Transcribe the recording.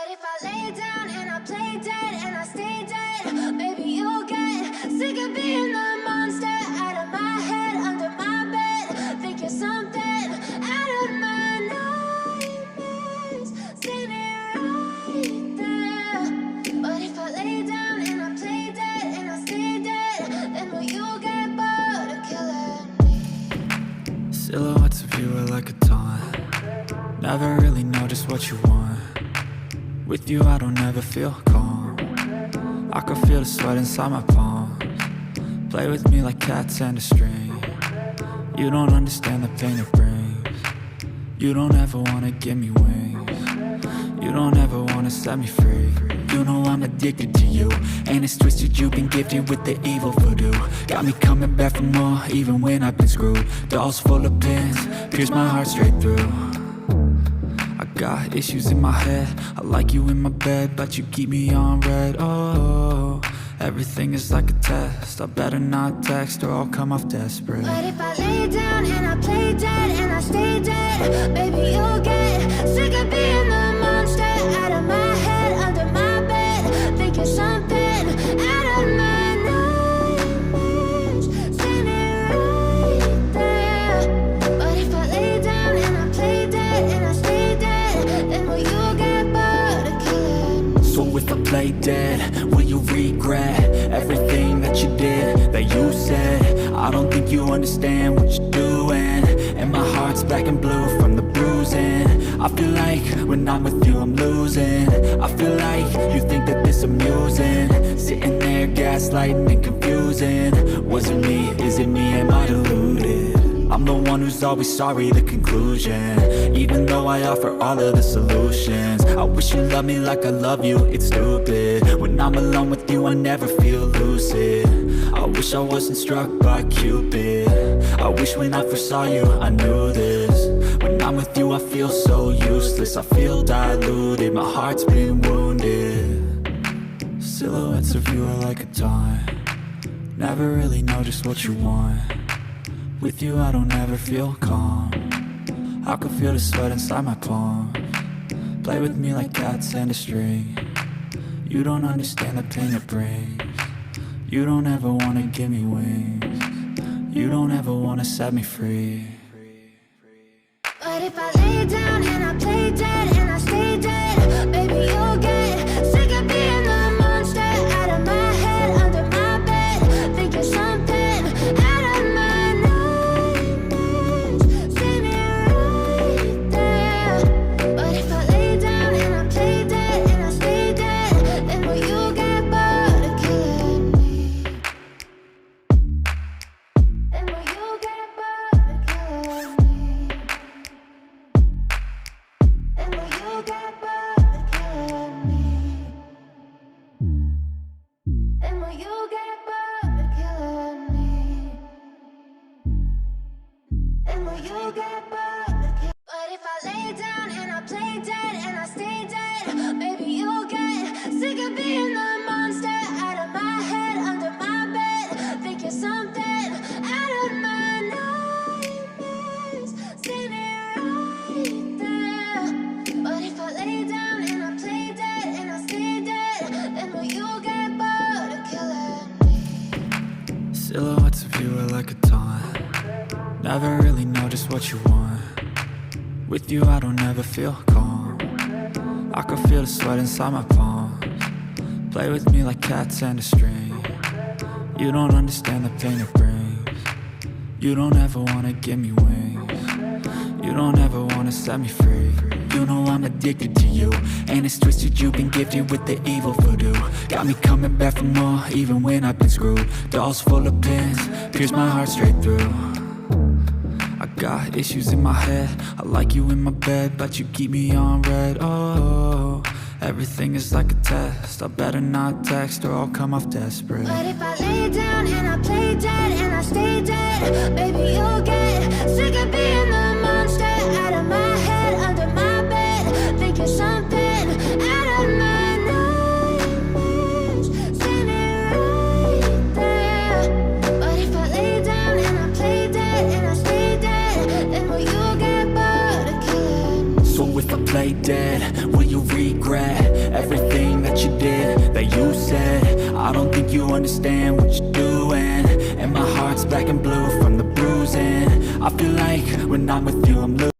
But if I lay down and I play dead and I stay dead, maybe you'll get sick of being the monster out of my head, under my bed. Think you're something out of my nightmares, standing right there. But if I lay down and I play dead and I stay dead, then will you get bored of killing me? Silhouettes of you are like a taunt. Never really know just what you want. With you I don't ever feel calm. I can feel the sweat inside my palms. Play with me like cats and a string. You don't understand the pain it brings. You don't ever wanna give me wings. You don't ever wanna set me free. You know I'm addicted to you, and it's twisted, you've been gifted with the evil voodoo. Got me coming back for more, even when I've been screwed. Dolls full of pins, pierce my heart straight through. I got issues in my head, I like you in my bed, but you keep me on red. Oh, everything is like a test, I better not text or I'll come off desperate. But if I lay down and I play dead and I stay dead, maybe you'll get sick of being the monster out of my head, under my bed. Think you're something out of my nightmares, standing right there. But if I lay down and I play dead and I stay dead, then will you get bored of killing me? So if I play dead, will you regret everything that you did, that you said? I don't think you understand what you're doing, and my heart's black and blue from the bruising. I feel like when I'm with you I'm losing. I feel like you think that this amusing, sitting there gaslighting and confusing. Was it me? Is it me? Am I deluded? I'm the one who's always sorry, the conclusion. Even though I offer all of the solutions, I wish you loved me like I love you, it's stupid. When I'm alone with you I never feel lucid. I wish I wasn't struck by Cupid. I wish when I first saw you I knew this. When I'm with you I feel so useless, I feel diluted, my heart's been wounded. Silhouettes of you are like a taunt. Never really know just what you want. With you I don't ever feel calm. I can feel the sweat inside my palms. Play with me like cats and a string. You don't understand the pain it brings. You don't ever wanna give me wings. You don't ever wanna set me free. But if I lay down and I play dead and I stay dead, maybe you'll get sick of being the monster out of my head, under my bed. Think you're something out of my nightmares, standing right there. But if I lay down and I play dead and I stay dead, then will you get bored of killing me? Then will you get bored of killing me? Then will you get bored of killing me? Then will you get bored of killing me? Then will you get bored of killing me? But if I lay down and I play dead and I stay dead, maybe you'll get sick of being the monster out of my head, under my bed. Think you're something out of my nightmares, standing right there. But if I lay down and I play dead and I stay dead, then will you get bored of killing me? Silhouettes of you are like a taunt. Never really know just what you want. With you I don't ever feel calm. I can feel the sweat inside my palms. Play with me like cats and a string. You don't understand the pain it brings. You don't ever wanna give me wings. You don't ever wanna set me free. You know I'm addicted to you, and it's twisted, you've been gifted with the evil voodoo. Got me coming back for more, even when I've been screwed. Dolls full of pins, pierce my heart straight through. I got issues in my head, I like you in my bed, but you keep me on red. Oh, everything is like a test, I better not text or I'll come off desperate. But if I lay down and I play dead and I stay dead, maybe you'll get sick of being the monster out of my head, under my bed. Think you're something out of my nightmares, standing right there. But if I lay down and I play dead and I stay dead, then will you get bored of killing me? So if I play dead, will you regret that you said. I don't think you understand what you're doing, and my heart's black and blue from the bruising. I feel like when I'm with you I'm losing.